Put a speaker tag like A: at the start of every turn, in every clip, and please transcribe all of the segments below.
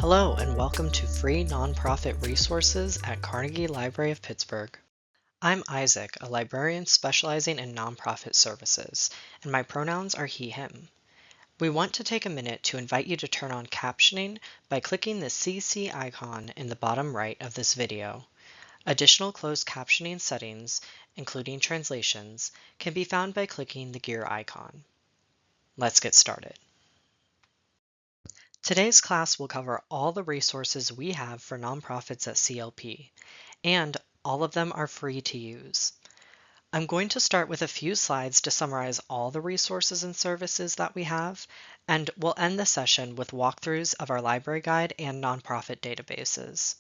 A: Hello and welcome to Free Nonprofit Resources at Carnegie Library of Pittsburgh. I'm Isaac, a librarian specializing in nonprofit services, and my pronouns are he, him. We want to take a minute to invite you to turn on captioning by clicking the CC icon in the bottom right of this video. Additional closed captioning settings, including translations, can be found by clicking the gear icon. Let's get started. Today's class will cover all the resources we have for nonprofits at CLP, and all of them are free to use. I'm going to start with a few slides to summarize all the resources and services that we have, and we'll end the session with walkthroughs of our library guide and nonprofit databases.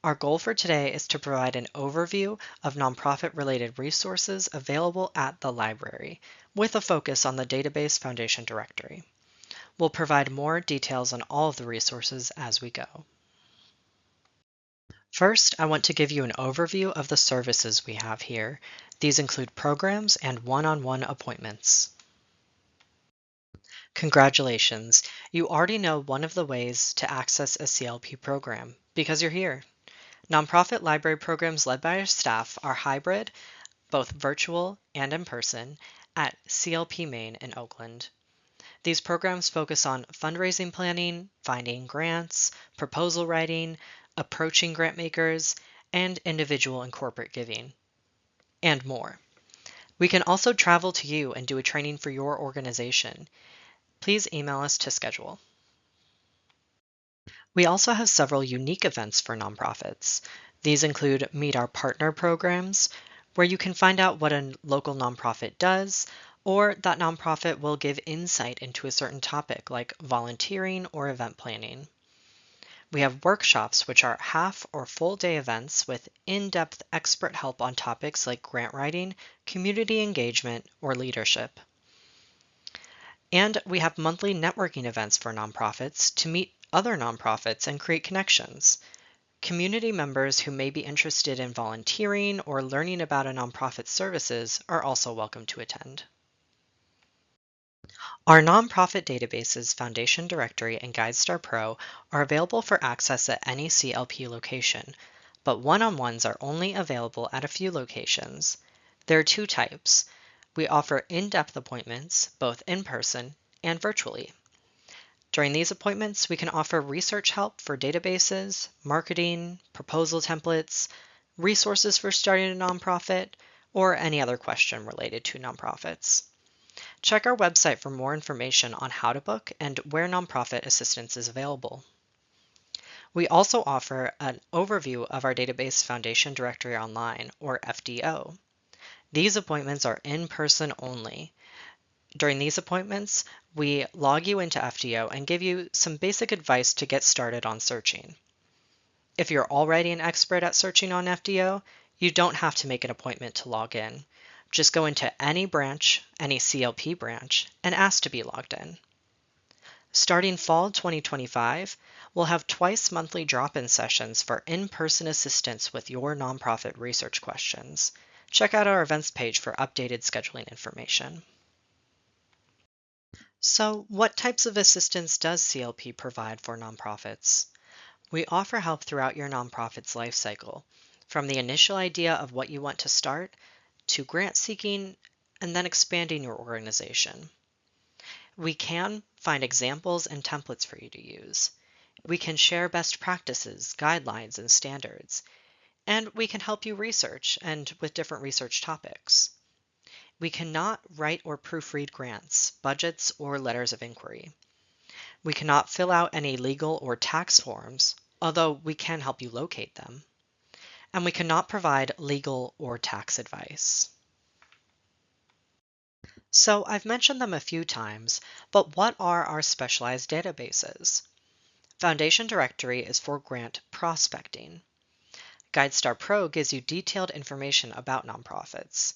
A: Our goal for today is to provide an overview of nonprofit-related resources available at the library, with a focus on the Database Foundation Directory. We'll provide more details on all of the resources as we go. First, I want to give you an overview of the services we have here. These include programs and one-on-one appointments. Congratulations! You already know one of the ways to access a CLP program because you're here. Nonprofit library programs led by our staff are hybrid, both virtual and in person, at CLP Main in Oakland. These programs focus on fundraising planning, finding grants, proposal writing, approaching grant makers, and individual and corporate giving, and more. We can also travel to you and do a training for your organization. Please email us to schedule. We also have several unique events for nonprofits. These include Meet Our Partner programs, where you can find out what a local nonprofit does, or that nonprofit will give insight into a certain topic like volunteering or event planning. We have workshops, which are half or full day events with in-depth expert help on topics like grant writing, community engagement, or leadership. And we have monthly networking events for nonprofits to meet other nonprofits and create connections. Community members who may be interested in volunteering or learning about a nonprofit's services are also welcome to attend. Our nonprofit databases, Foundation Directory and Guidestar Pro, are available for access at any CLP location, but one-on-ones are only available at a few locations. There are two types. We offer in-depth appointments, both in person and virtually. During these appointments, we can offer research help for databases, marketing, proposal templates, resources for starting a nonprofit, or any other question related to nonprofits. Check our website for more information on how to book and where nonprofit assistance is available. We also offer an overview of our Database Foundation Directory Online, or FDO. These appointments are in person only. During these appointments, we log you into FDO and give you some basic advice to get started on searching. If you're already an expert at searching on FDO, you don't have to make an appointment to log in. Just go into any branch, any CLP branch, and ask to be logged in. Starting fall 2025, we'll have twice monthly drop-in sessions for in-person assistance with your nonprofit research questions. Check out our events page for updated scheduling information. So, what types of assistance does CLP provide for nonprofits? We offer help throughout your nonprofit's life cycle, from the initial idea of what you want to start, to grant seeking, and then expanding your organization. We can find examples and templates for you to use. We can share best practices, guidelines, and standards. And we can help you research and with different research topics. We cannot write or proofread grants, budgets, or letters of inquiry. We cannot fill out any legal or tax forms, although we can help you locate them. And we cannot provide legal or tax advice. So I've mentioned them a few times, but what are our specialized databases? Foundation Directory is for grant prospecting. Guidestar Pro gives you detailed information about nonprofits.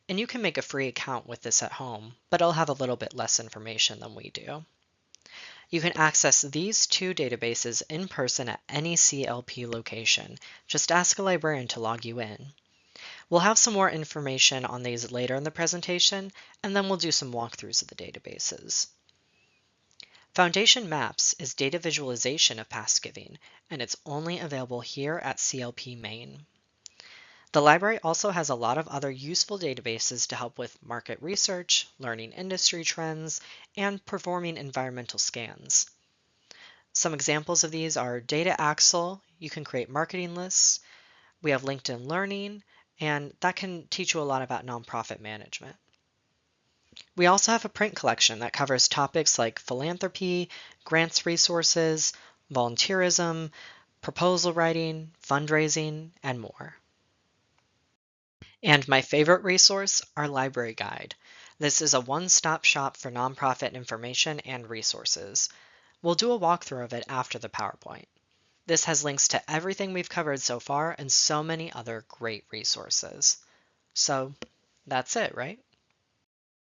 A: And you can make a free account with this at home, but it'll have a little bit less information than we do. You can access these two databases in person at any CLP location. Just ask a librarian to log you in. We'll have some more information on these later in the presentation, and then we'll do some walkthroughs of the databases. Foundation Maps is data visualization of past giving, and it's only available here at CLP Maine. The library also has a lot of other useful databases to help with market research, learning industry trends, and performing environmental scans. Some examples of these are Data Axle, you can create marketing lists. We have LinkedIn Learning, and that can teach you a lot about nonprofit management. We also have a print collection that covers topics like philanthropy, grants resources, volunteerism, proposal writing, fundraising, and more. And my favorite resource, our library guide. This is a one-stop shop for nonprofit information and resources. We'll do a walkthrough of it after the PowerPoint. This has links to everything we've covered so far and so many other great resources. So that's it, right?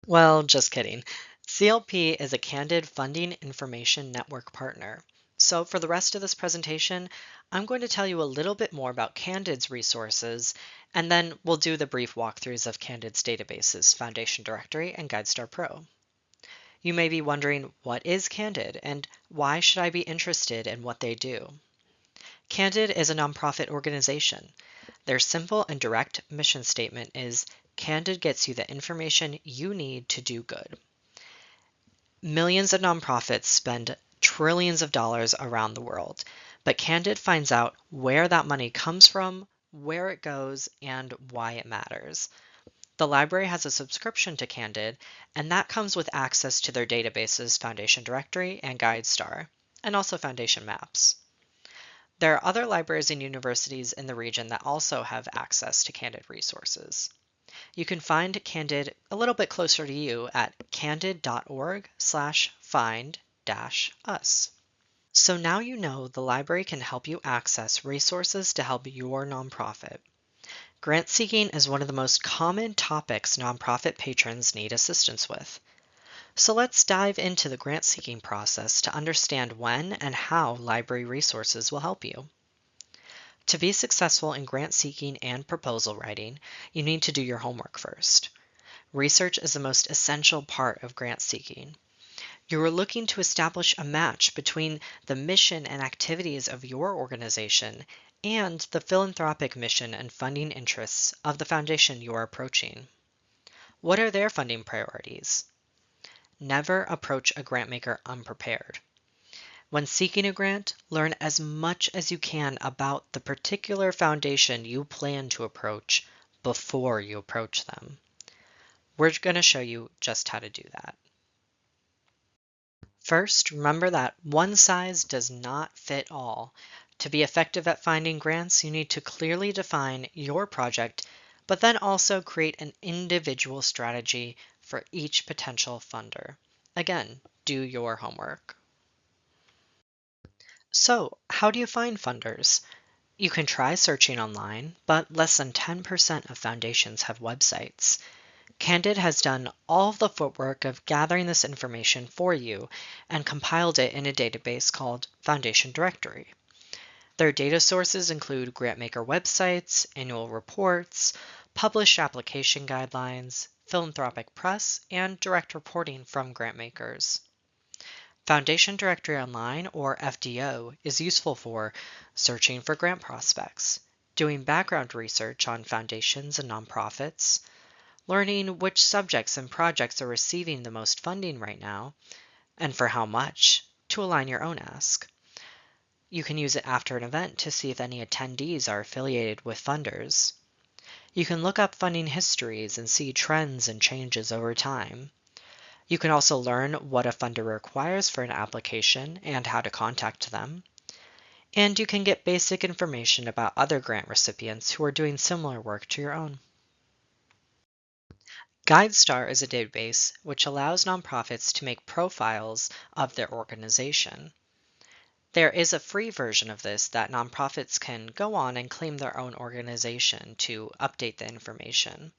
A: Well, just kidding. CLP is a Candid Funding Information Network partner. So for the rest of this presentation, I'm going to tell you a little bit more about Candid's resources, and then we'll do the brief walkthroughs of Candid's databases, Foundation Directory and Guidestar Pro. You may be wondering, what is Candid, and why should I be interested in what they do? Candid is a nonprofit organization. Their simple and direct mission statement is, Candid gets you the information you need to do good. Millions of nonprofits spend trillions of dollars around the world, but Candid finds out where that money comes from, where it goes, and why it matters. The library has a subscription to Candid, and that comes with access to their databases, Foundation Directory and Guidestar, and also Foundation Maps. There are other libraries and universities in the region that also have access to Candid resources. You can find Candid a little bit closer to you at candid.org/find-us. So now you know the library can help you access resources to help your nonprofit. Grant seeking is one of the most common topics nonprofit patrons need assistance with. So let's dive into the grant seeking process to understand when and how library resources will help you. To be successful in grant seeking and proposal writing, you need to do your homework first. Research is the most essential part of grant seeking. You are looking to establish a match between the mission and activities of your organization and the philanthropic mission and funding interests of the foundation you are approaching. What are their funding priorities? Never approach a grantmaker unprepared. When seeking a grant, learn as much as you can about the particular foundation you plan to approach before you approach them. We're going to show you just how to do that. First, remember that one size does not fit all. To be effective at finding grants, you need to clearly define your project, but then also create an individual strategy for each potential funder. Again, do your homework. So, how do you find funders? You can try searching online, but less than 10% of foundations have websites. Candid has done all of the footwork of gathering this information for you and compiled it in a database called Foundation Directory. Their data sources include grantmaker websites, annual reports, published application guidelines, philanthropic press, and direct reporting from grantmakers. Foundation Directory Online, or FDO, is useful for searching for grant prospects, doing background research on foundations and nonprofits, learning which subjects and projects are receiving the most funding right now, and for how much, to align your own ask. You can use it after an event to see if any attendees are affiliated with funders. You can look up funding histories and see trends and changes over time. You can also learn what a funder requires for an application and how to contact them. And you can get basic information about other grant recipients who are doing similar work to your own. Guidestar is a database which allows nonprofits to make profiles of their organization. There is a free version of this that nonprofits can go on and claim their own organization to update the information.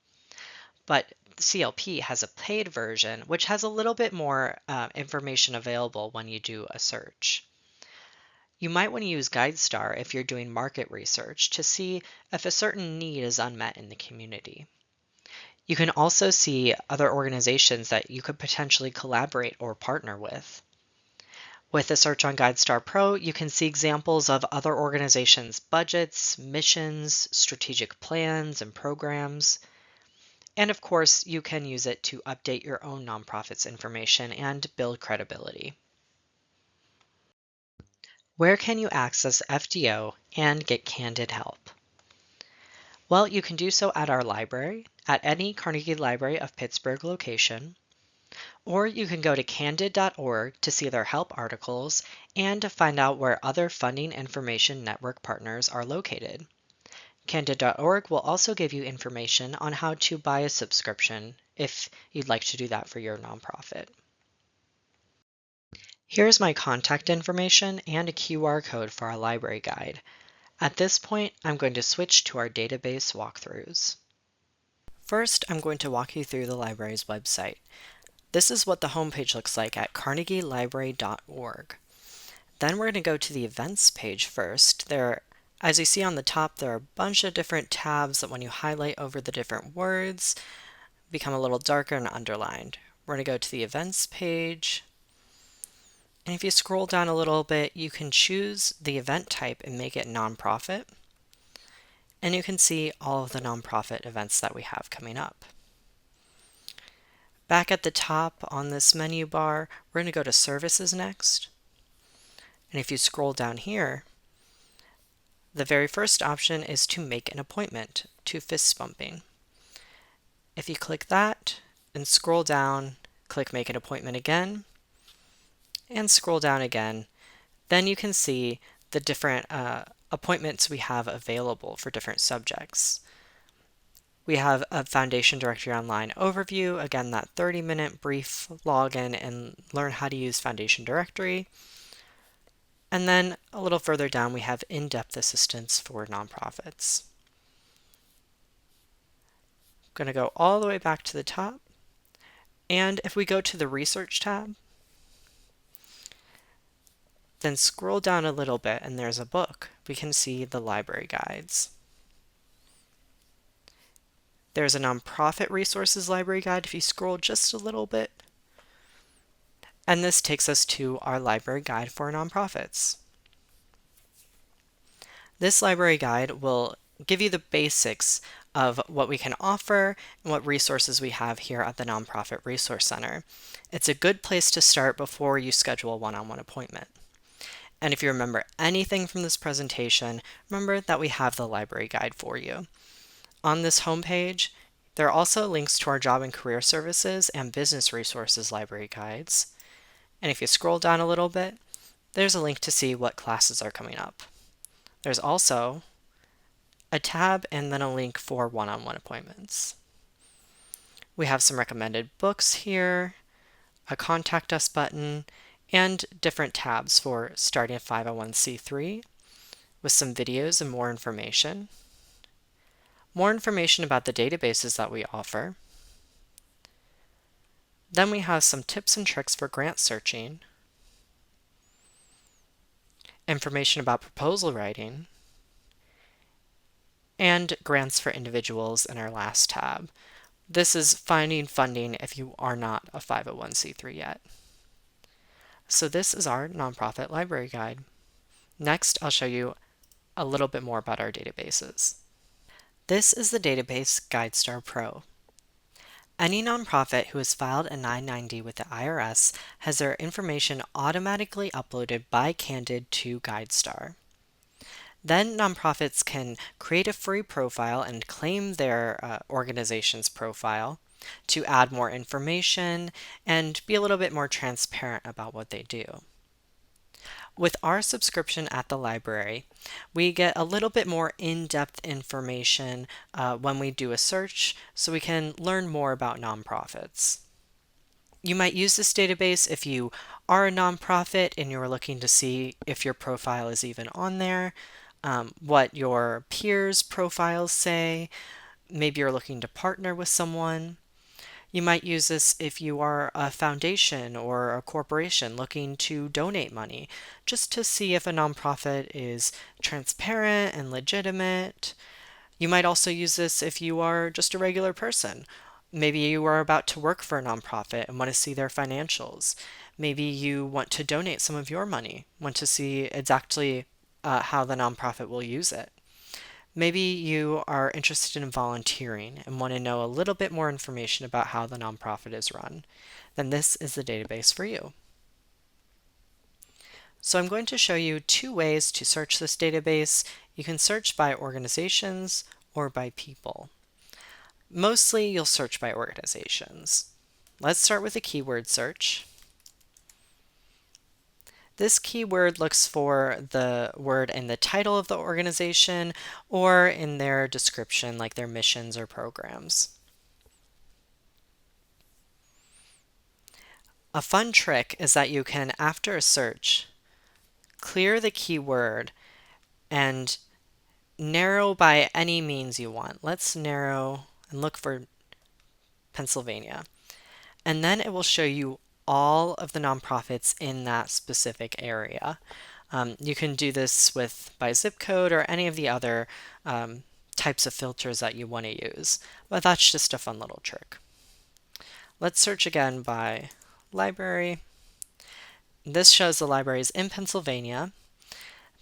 A: But CLP has a paid version, which has a little bit more information available when you do a search. You might want to use Guidestar if you're doing market research to see if a certain need is unmet in the community. You can also see other organizations that you could potentially collaborate or partner with. With a search on Guidestar Pro, you can see examples of other organizations' budgets, missions, strategic plans, and programs. And of course, you can use it to update your own nonprofit's information and build credibility. Where can you access FDO and get candid help? Well, you can do so at our library, at any Carnegie Library of Pittsburgh location, or you can go to candid.org to see their help articles and to find out where other funding information network partners are located. Candid.org will also give you information on how to buy a subscription if you'd like to do that for your nonprofit. Here's my contact information and a QR code for our library guide. At this point, I'm going to switch to our database walkthroughs. First, I'm going to walk you through the library's website. This is what the homepage looks like at carnegielibrary.org. Then we're going to go to the events page first. As you see on the top, there are a bunch of different tabs that when you highlight over the different words, become a little darker and underlined. We're going to go to the events page. And if you scroll down a little bit, you can choose the event type and make it nonprofit. And you can see all of the nonprofit events that we have coming up. Back at the top on this menu bar, we're going to go to Services next. And if you scroll down here, the very first option is to make an appointment, to fist bumping. If you click that and scroll down, click Make an Appointment again, and scroll down again, then you can see the different appointments we have available for different subjects. We have a Foundation Directory Online overview, again that 30-minute brief login and learn how to use Foundation Directory. And then a little further down we have in-depth assistance for nonprofits. I'm going to go all the way back to the top, and if we go to the Research tab, then scroll down a little bit and there's a book. We can see the library guides. There's a nonprofit resources library guide if you scroll just a little bit. And this takes us to our library guide for nonprofits. This library guide will give you the basics of what we can offer and what resources we have here at the Nonprofit Resource Center. It's a good place to start before you schedule a one-on-one appointment. And if you remember anything from this presentation, remember that we have the library guide for you. On this homepage, there are also links to our job and career services and business resources library guides. And if you scroll down a little bit, there's a link to see what classes are coming up. There's also a tab and then a link for one-on-one appointments. We have some recommended books here, a contact us button, and different tabs for starting a 501c3 with some videos and more information about the databases that we offer. Then we have some tips and tricks for grant searching, information about proposal writing, and grants for individuals in our last tab. This is finding funding if you are not a 501c3 yet. So this is our nonprofit library guide. Next, I'll show you a little bit more about our databases. This is the database Guidestar Pro. Any nonprofit who has filed a 990 with the IRS has their information automatically uploaded by Candid to Guidestar. Then nonprofits can create a free profile and claim their organization's profile to add more information and be a little bit more transparent about what they do. With our subscription at the library, we get a little bit more in-depth information when we do a search, so we can learn more about nonprofits. You might use this database if you are a nonprofit and you're looking to see if your profile is even on there, what your peers' profiles say. Maybe you're looking to partner with someone. You might use this if you are a foundation or a corporation looking to donate money, just to see if a nonprofit is transparent and legitimate. You might also use this if you are just a regular person. Maybe you are about to work for a nonprofit and want to see their financials. Maybe you want to donate some of your money, want to see exactly how the nonprofit will use it. Maybe you are interested in volunteering and want to know a little bit more information about how the nonprofit is run. Then this is the database for you. So I'm going to show you two ways to search this database. You can search by organizations or by people. Mostly you'll search by organizations. Let's start with a keyword search. This keyword looks for the word in the title of the organization or in their description, like their missions or programs. A fun trick is that you can, after a search, clear the keyword and narrow by any means you want. Let's narrow and look for Pennsylvania. And then it will show you all of the nonprofits in that specific area. You can do this by zip code or any of the other types of filters that you want to use, but that's just a fun little trick. Let's search again by library. This shows the libraries in Pennsylvania.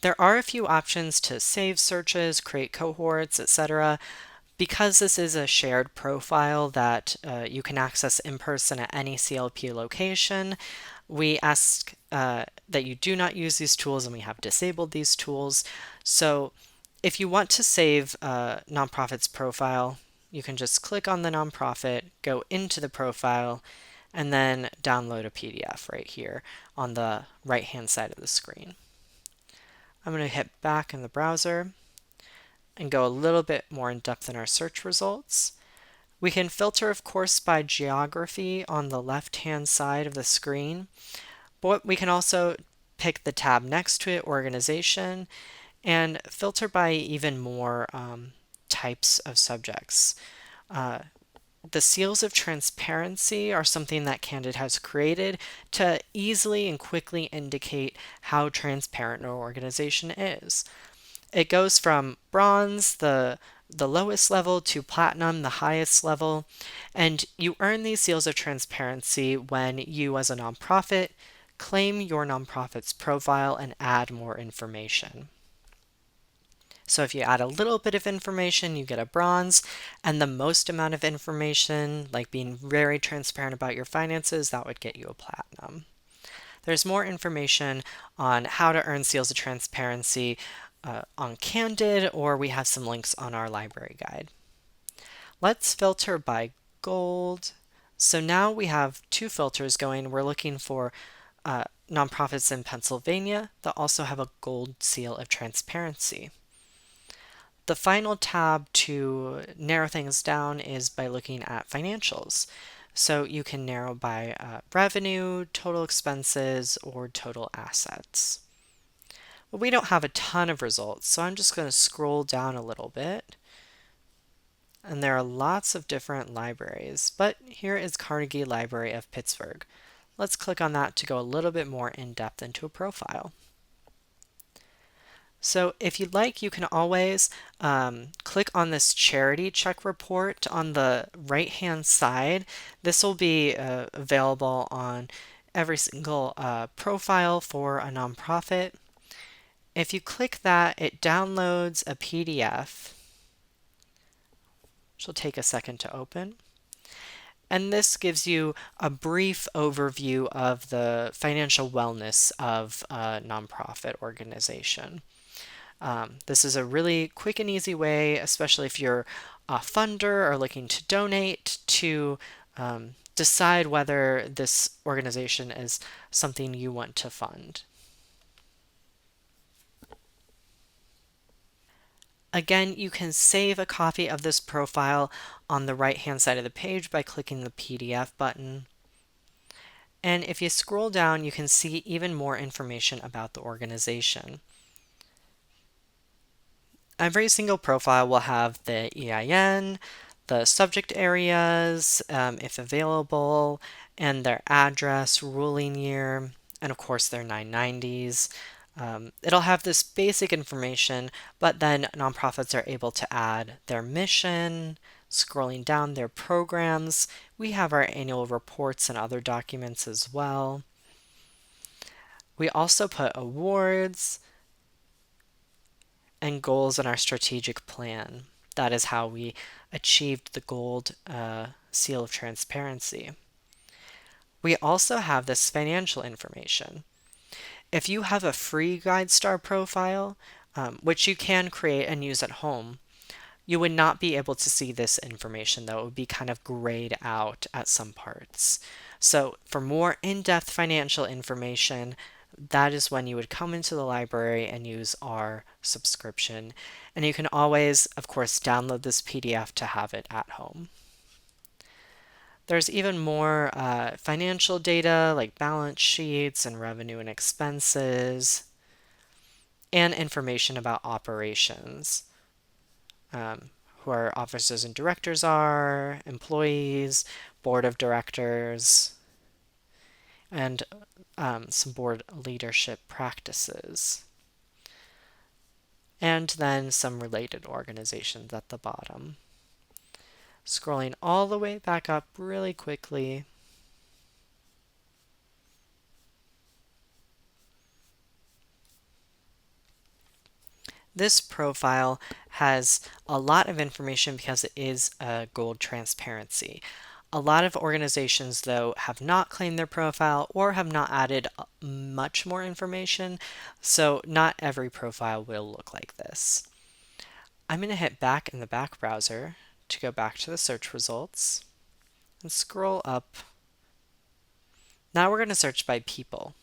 A: There are a few options to save searches, create cohorts, etc. Because this is a shared profile that you can access in person at any CLP location, we ask that you do not use these tools, and we have disabled these tools. So if you want to save a nonprofit's profile, you can just click on the nonprofit, go into the profile, and then download a PDF right here on the right-hand side of the screen. I'm going to hit back in the browser and go a little bit more in depth in our search results. We can filter, of course, by geography on the left-hand side of the screen, but we can also pick the tab next to it, organization, and filter by even more types of subjects. The seals of transparency are something that Candid has created to easily and quickly indicate how transparent an organization is. It goes from bronze, the lowest level, to platinum, the highest level, and you earn these seals of transparency when you, as a nonprofit, claim your nonprofit's profile and add more information. So if you add a little bit of information, you get a bronze, and the most amount of information, like being very transparent about your finances, that would get you a platinum. There's more information on how to earn seals of transparency on Candid, or we have some links on our library guide. Let's filter by gold. So now we have two filters going. We're looking for nonprofits in Pennsylvania that also have a gold seal of transparency. The final tab to narrow things down is by looking at financials. So you can narrow by revenue, total expenses, or total assets. Well, we don't have a ton of results, so I'm just going to scroll down a little bit. And there are lots of different libraries, but here is Carnegie Library of Pittsburgh. Let's click on that to go a little bit more in depth into a profile. So if you'd like, you can always click on this charity check report on the right-hand side. This will be available on every single profile for a nonprofit. If you click that, it downloads a PDF, which will take a second to open. And this gives you a brief overview of the financial wellness of a nonprofit organization. This is a really quick and easy way, especially if you're a funder or looking to donate, to decide whether this organization is something you want to fund. Again, you can save a copy of this profile on the right-hand side of the page by clicking the PDF button. And if you scroll down, you can see even more information about the organization. Every single profile will have the EIN, the subject areas, if available, and their address, ruling year, and of course their 990s. It'll have this basic information, but then nonprofits are able to add their mission, Scrolling down their programs, we have our annual reports and other documents as well. We also put awards and goals in our strategic plan. That is how we achieved the gold seal of transparency. We also have this financial information. If you have a free Guidestar profile, which you can create and use at home, you would not be able to see this information, though. It would be kind of grayed out at some parts. So for more in-depth financial information, that is when you would come into the library and use our subscription. And you can always, of course, download this PDF to have it at home. There's even more financial data like balance sheets and revenue and expenses, and information about operations. Who our officers and directors are, employees, board of directors, and some board leadership practices. And then some related organizations at the bottom. Scrolling all the way back up really quickly. This profile has a lot of information because it is a gold transparency. A lot of organizations, though, have not claimed their profile or have not added much more information, so not every profile will look like this. I'm going to hit back in the back browser to go back to the search results and scroll up. Now we're going to search by people.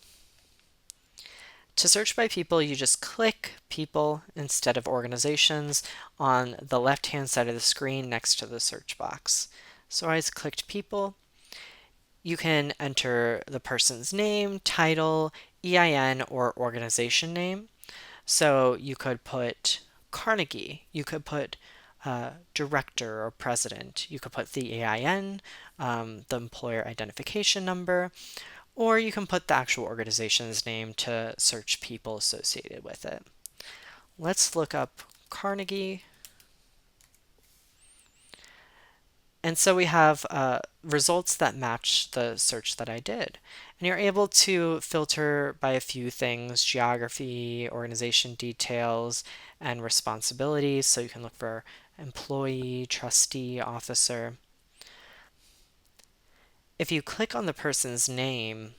A: To search by people, you just click people instead of organizations on the left-hand side of the screen next to the search box. So I just clicked people. You can enter the person's name, title, EIN, or organization name. So you could put Carnegie, you could put director or president, you could put the EIN, the employer identification number, or you can put the actual organization's name to search people associated with it. Let's look up Carnegie. And so we have results that match the search that I did. And you're able to filter by a few things: geography, organization details, and responsibilities. So you can look for employee, trustee, officer. If you click on the person's name,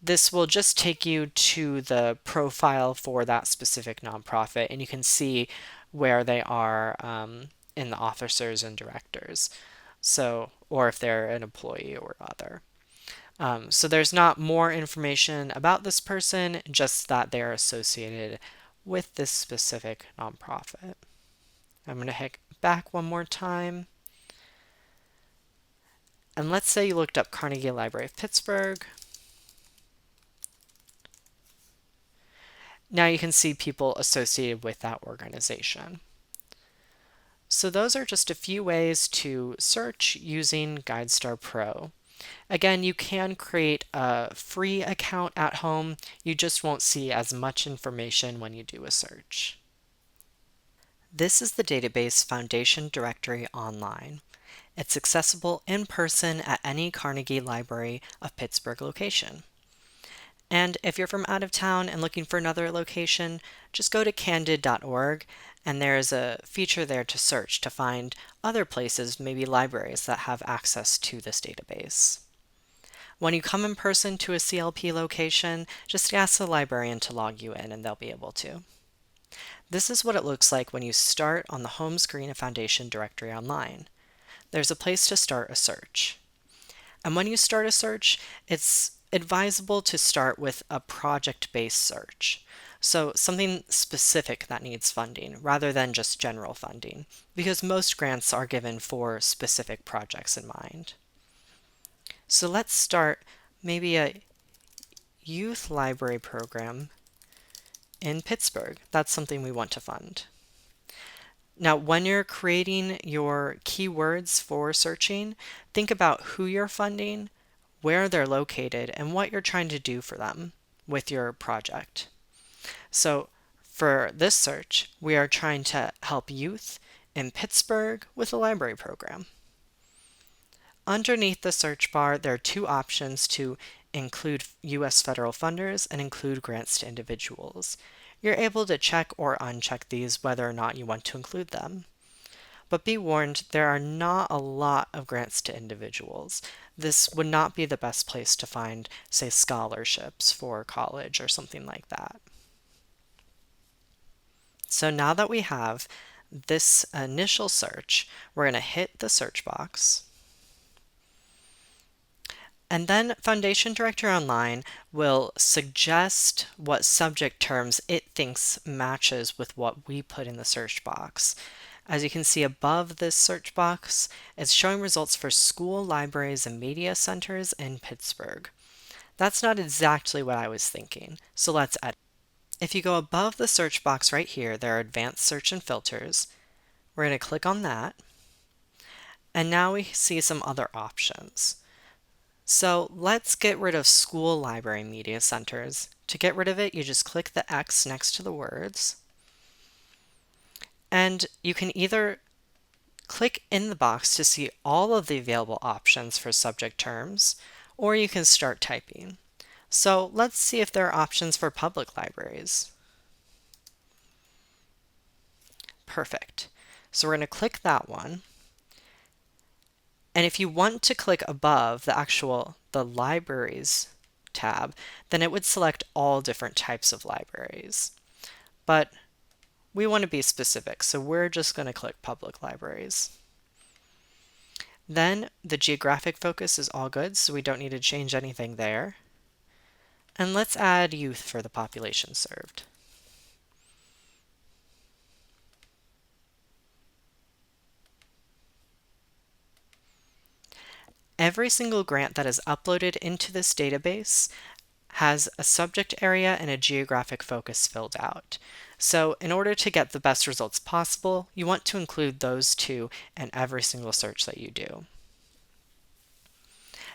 A: this will just take you to the profile for that specific nonprofit, and you can see where they are in the officers and directors. So, or if they're an employee or other. So there's not more information about this person, just that they're associated with this specific nonprofit. I'm going to hit back one more time. And let's say you looked up Carnegie Library of Pittsburgh. Now you can see people associated with that organization. So those are just a few ways to search using Guidestar Pro. Again, you can create a free account at home. You just won't see as much information when you do a search. This is the database Foundation Directory Online. It's accessible in person at any Carnegie Library of Pittsburgh location. And if you're from out of town and looking for another location, just go to candid.org, and there's a feature there to search to find other places, maybe libraries, that have access to this database. When you come in person to a CLP location, just ask the librarian to log you in and they'll be able to. This is what it looks like when you start on the home screen of Foundation Directory Online. There's a place to start a search. And when you start a search, it's advisable to start with a project-based search. So something specific that needs funding rather than just general funding, because most grants are given for specific projects in mind. So let's start maybe a youth library program in Pittsburgh. That's something we want to fund. Now, when you're creating your keywords for searching, think about who you're funding, where they're located, and what you're trying to do for them with your project. So for this search, we are trying to help youth in Pittsburgh with a library program. Underneath the search bar, there are two options to include U.S. federal funders and include grants to individuals. You're able to check or uncheck these whether or not you want to include them. But be warned, there are not a lot of grants to individuals. This would not be the best place to find, say, scholarships for college or something like that. So now that we have this initial search, we're going to hit the search box. And then Foundation Directory Online will suggest what subject terms it thinks matches with what we put in the search box. As you can see above this search box, it's showing results for school, libraries, and media centers in Pittsburgh. That's not exactly what I was thinking, so let's edit. If you go above the search box right here, there are advanced search and filters. We're going to click on that, and now we see some other options. So let's get rid of school, library, media centers. To get rid of it, you just click the X next to the words. And you can either click in the box to see all of the available options for subject terms, or you can start typing. So let's see if there are options for public libraries. Perfect. So we're going to click that one. And if you want to click above the libraries tab, then it would select all different types of libraries. But we want to be specific, so we're just going to click public libraries. Then the geographic focus is all good, so we don't need to change anything there. And let's add youth for the population served. Every single grant that is uploaded into this database has a subject area and a geographic focus filled out. So in order to get the best results possible, you want to include those two in every single search that you do.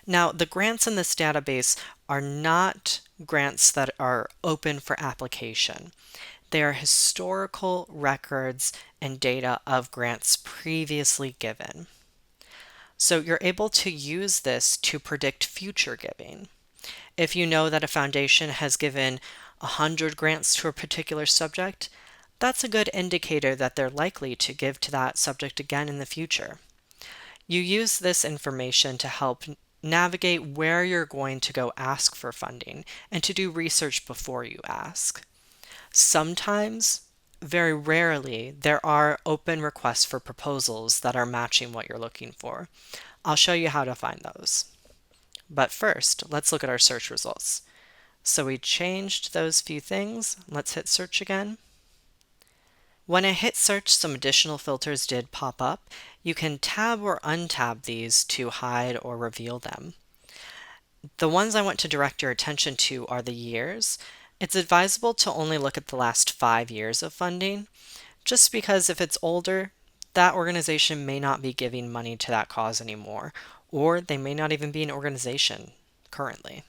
A: Now, the grants in this database are not grants that are open for application. They are historical records and data of grants previously given. So you're able to use this to predict future giving. If you know that a foundation has given 100 grants to a particular subject, that's a good indicator that they're likely to give to that subject again in the future. You use this information to help navigate where you're going to go ask for funding and to do research before you ask. Sometimes, very rarely, there are open requests for proposals that are matching what you're looking for. I'll show you how to find those. But first, let's look at our search results. So we changed those few things. Let's hit search again. When I hit search, some additional filters did pop up. You can tab or untab these to hide or reveal them. The ones I want to direct your attention to are the years. It's advisable to only look at the last 5 years of funding, just because if it's older, that organization may not be giving money to that cause anymore, or they may not even be an organization currently.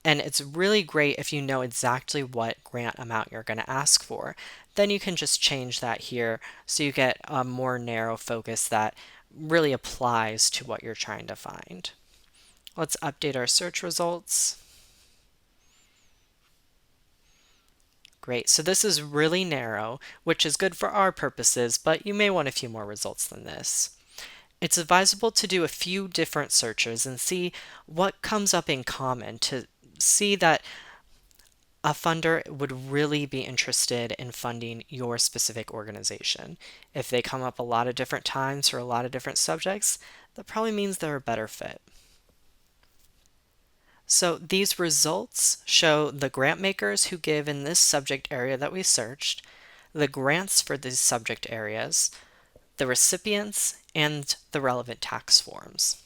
A: And it's really great if you know exactly what grant amount you're going to ask for. Then you can just change that here so you get a more narrow focus that really applies to what you're trying to find. Let's update our search results. Great, so this is really narrow, which is good for our purposes, but you may want a few more results than this. It's advisable to do a few different searches and see what comes up in common to see that a funder would really be interested in funding your specific organization. If they come up a lot of different times for a lot of different subjects, that probably means they're a better fit. So these results show the grant makers who give in this subject area that we searched, the grants for these subject areas, the recipients, and the relevant tax forms.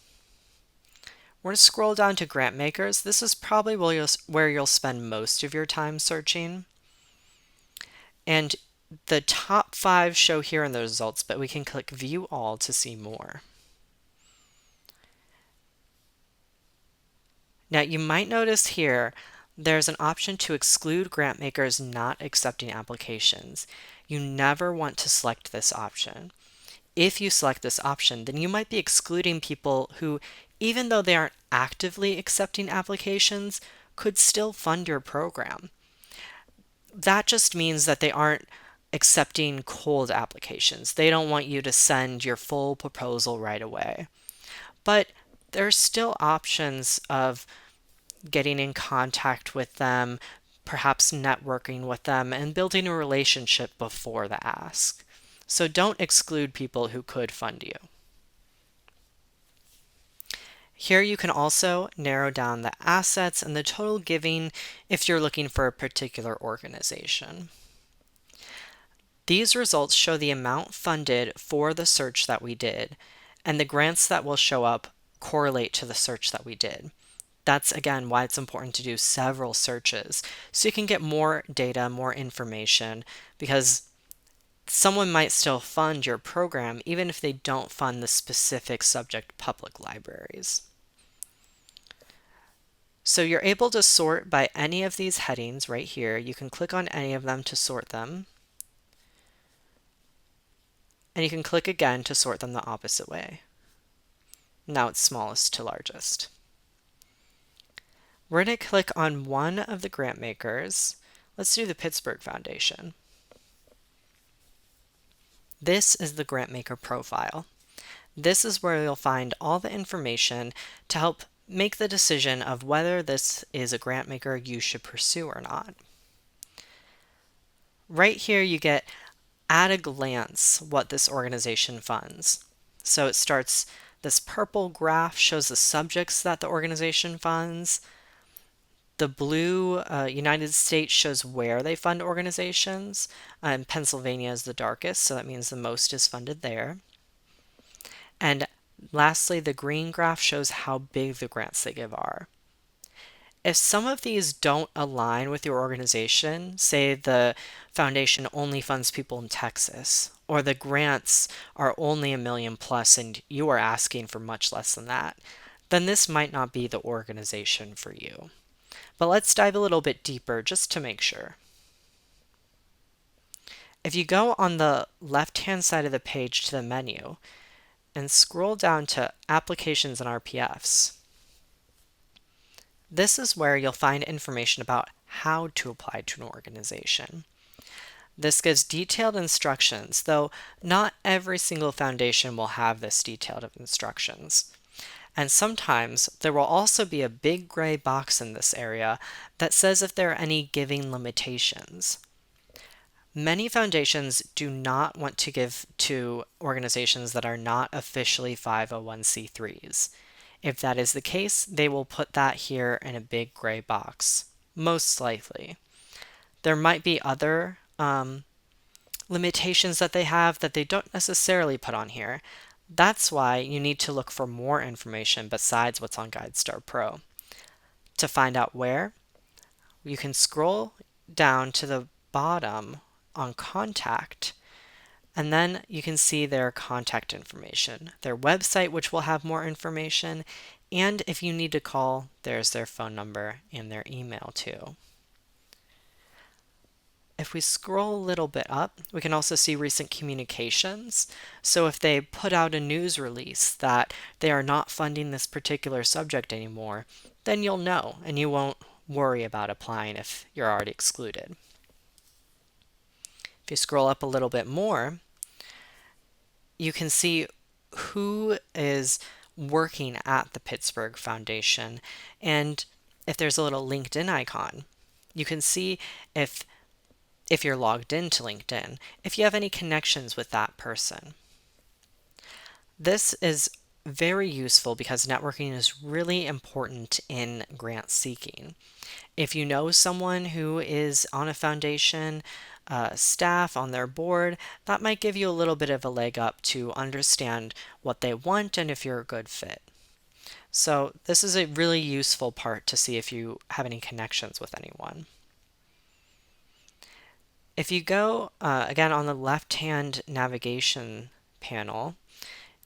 A: We're going to scroll down to grant makers. This is probably where you'll spend most of your time searching. And the top 5 show here in the results, but we can click View All to see more. Now you might notice here there's an option to exclude grant makers not accepting applications. you never want to select this option. If you select this option, then you might be excluding people who, even though they aren't actively accepting applications, could still fund your program. That just means that they aren't accepting cold applications. They don't want you to send your full proposal right away. But there's still options of getting in contact with them, perhaps networking with them, and building a relationship before the ask. So don't exclude people who could fund you. Here you can also narrow down the assets and the total giving if you're looking for a particular organization. These results show the amount funded for the search that we did, and the grants that will show up correlate to the search that we did. That's again why it's important to do several searches so you can get more data, more information, because someone might still fund your program even if they don't fund the specific subject public libraries. So you're able to sort by any of these headings right here. You can click on any of them to sort them. And you can click again to sort them the opposite way. Now it's smallest to largest. We're going to click on one of the grant makers. Let's do the Pittsburgh Foundation. This is the grant maker profile. This is where you'll find all the information to help make the decision of whether this is a grant maker you should pursue or not. Right here you get at a glance what this organization funds. So it starts, this purple graph shows the subjects that the organization funds. The blue United States shows where they fund organizations, and Pennsylvania is the darkest, so that means the most is funded there. And lastly, the green graph shows how big the grants they give are. If some of these don't align with your organization, say the foundation only funds people in Texas, or the grants are only $1 million plus and you are asking for much less than that, then this might not be the organization for you. But let's dive a little bit deeper just to make sure. If you go on the left-hand side of the page to the menu and scroll down to Applications and RPFs, this is where you'll find information about how to apply to an organization. This gives detailed instructions, though not every single foundation will have this detailed instructions. And sometimes there will also be a big gray box in this area that says if there are any giving limitations. Many foundations do not want to give to organizations that are not officially 501c3s. If that is the case, they will put that here in a big gray box, most likely. There might be other limitations that they have that they don't necessarily put on here. That's why you need to look for more information besides what's on Guidestar Pro. To find out where, you can scroll down to the bottom on Contact, and then you can see their contact information, their website, which will have more information, and if you need to call, there's their phone number and their email too. If we scroll a little bit up, we can also see recent communications. So if they put out a news release that they are not funding this particular subject anymore, then you'll know and you won't worry about applying if you're already excluded. If you scroll up a little bit more, you can see who is working at the Pittsburgh Foundation, and if there's a little LinkedIn icon, you can see if you're logged into LinkedIn, if you have any connections with that person. This is very useful because networking is really important in grant seeking. If you know someone who is on a foundation, staff, on their board, that might give you a little bit of a leg up to understand what they want and if you're a good fit. So this is a really useful part to see if you have any connections with anyone. If you go, again, on the left-hand navigation panel,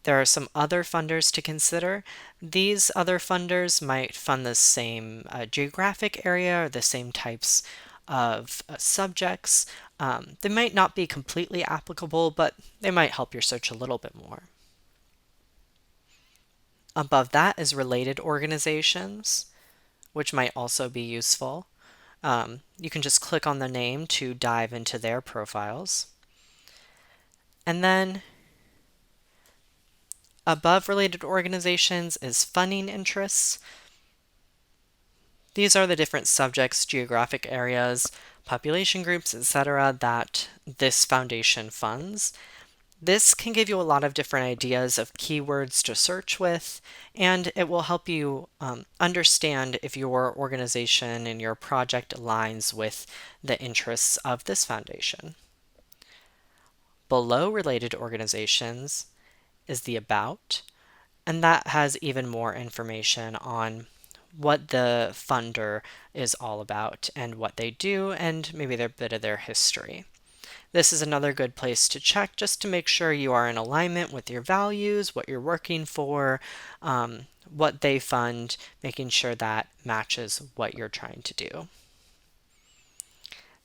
A: there are some other funders to consider. These other funders might fund the same geographic area or the same types of subjects. They might not be completely applicable, but they might help your search a little bit more. Above that is related organizations, which might also be useful. You can just click on the name to dive into their profiles. And then above related organizations is funding interests. These are the different subjects, geographic areas, population groups, etc. that this foundation funds. This can give you a lot of different ideas of keywords to search with, and it will help you understand if your organization and your project aligns with the interests of this foundation. Below related organizations is the About, and that has even more information on what the funder is all about and what they do and maybe a bit of their history. This is another good place to check just to make sure you are in alignment with your values, what you're working for, what they fund, making sure that matches what you're trying to do.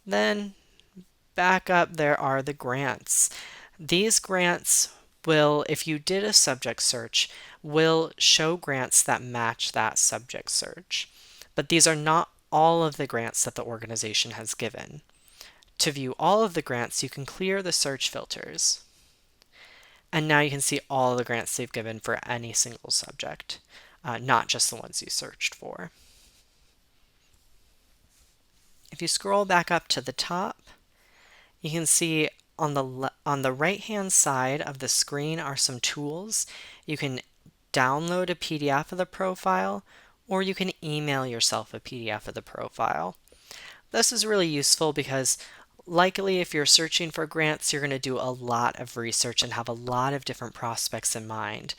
A: Then back up, there are the grants. These grants will, if you did a subject search, will show grants that match that subject search. But these are not all of the grants that the organization has given. To view all of the grants, you can clear the search filters. And now you can see all the grants they've given for any single subject, not just the ones you searched for. If you scroll back up to the top, you can see on the right-hand side of the screen are some tools. You can download a PDF of the profile, or you can email yourself a PDF of the profile. This is really useful because likely if you're searching for grants, you're going to do a lot of research and have a lot of different prospects in mind.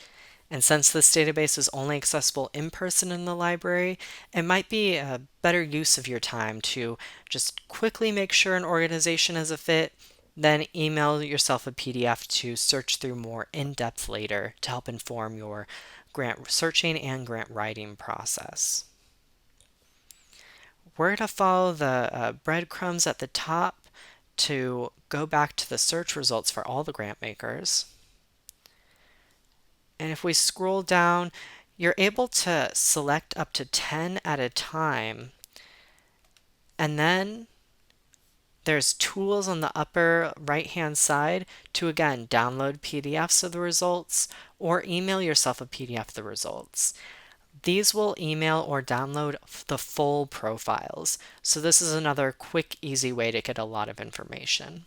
A: And since this database is only accessible in person in the library, it might be a better use of your time to just quickly make sure an organization is a fit, then email yourself a PDF to search through more in depth later to help inform your grant searching and grant writing process. We're to follow the breadcrumbs at the top to go back to the search results for all the grant makers. And if we scroll down, you're able to select up to 10 at a time. And then there's tools on the upper right-hand side to, again, download PDFs of the results or email yourself a PDF of the results. These will email or download the full profiles. So this is another quick, easy way to get a lot of information.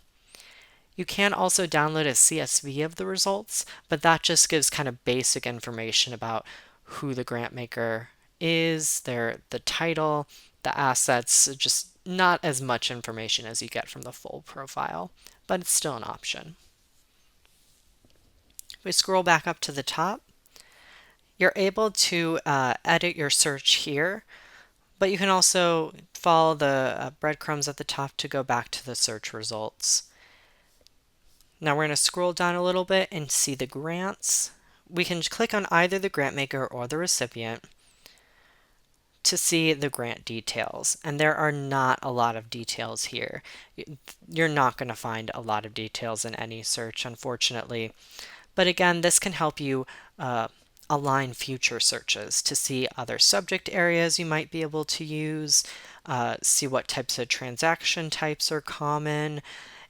A: You can also download a CSV of the results, but that just gives kind of basic information about who the grant maker is, the title, the assets, just not as much information as you get from the full profile, but it's still an option. If we scroll back up to the top, you're able to edit your search here, but you can also follow the breadcrumbs at the top to go back to the search results. Now we're going to scroll down a little bit and see the grants. We can click on either the grant maker or the recipient to see the grant details. And there are not a lot of details here. You're not going to find a lot of details in any search, unfortunately. But again, this can help you align future searches to see other subject areas you might be able to use, see what types of transaction types are common,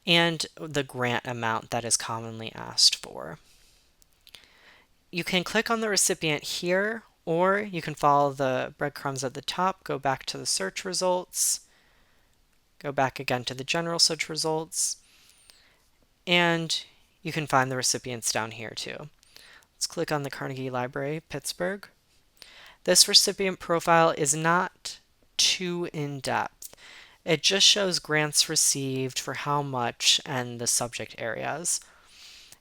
A: and the grant amount that is commonly asked for. You can click on the recipient here, or you can follow the breadcrumbs at the top, go back to the search results, go back again to the general search results, and you can find the recipients down here too. Let's click on the Carnegie Library, Pittsburgh. This recipient profile is not too in-depth. It just shows grants received for how much and the subject areas.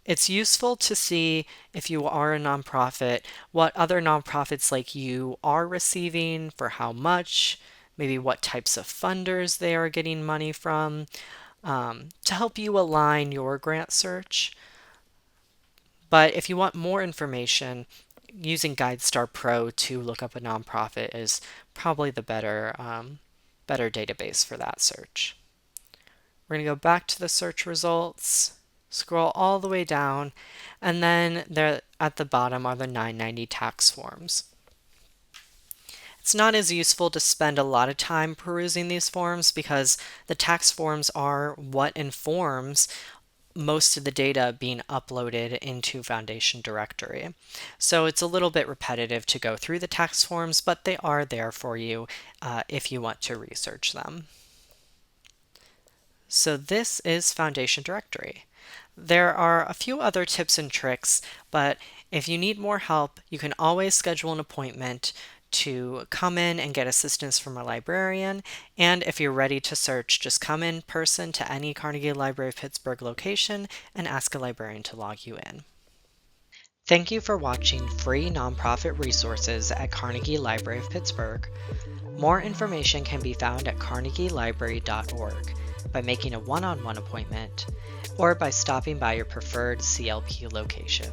A: It's useful to see if you are a nonprofit, what other nonprofits like you are receiving for how much, maybe what types of funders they are getting money from, to help you align your grant search. But if you want more information, using Guidestar Pro to look up a nonprofit is probably the better database for that search. We're going to go back to the search results, scroll all the way down, and then there at the bottom are the 990 tax forms. It's not as useful to spend a lot of time perusing these forms because the tax forms are what informs most of the data being uploaded into Foundation Directory. So it's a little bit repetitive to go through the tax forms, but they are there for you if you want to research them. So this is Foundation Directory. There are a few other tips and tricks, but if you need more help, you can always schedule an appointment to come in and get assistance from a librarian. And if you're ready to search, just come in person to any Carnegie Library of Pittsburgh location and ask a librarian to log you in. Thank you for watching free nonprofit resources at Carnegie Library of Pittsburgh. More information can be found at carnegielibrary.org by making a one-on-one appointment or by stopping by your preferred CLP location.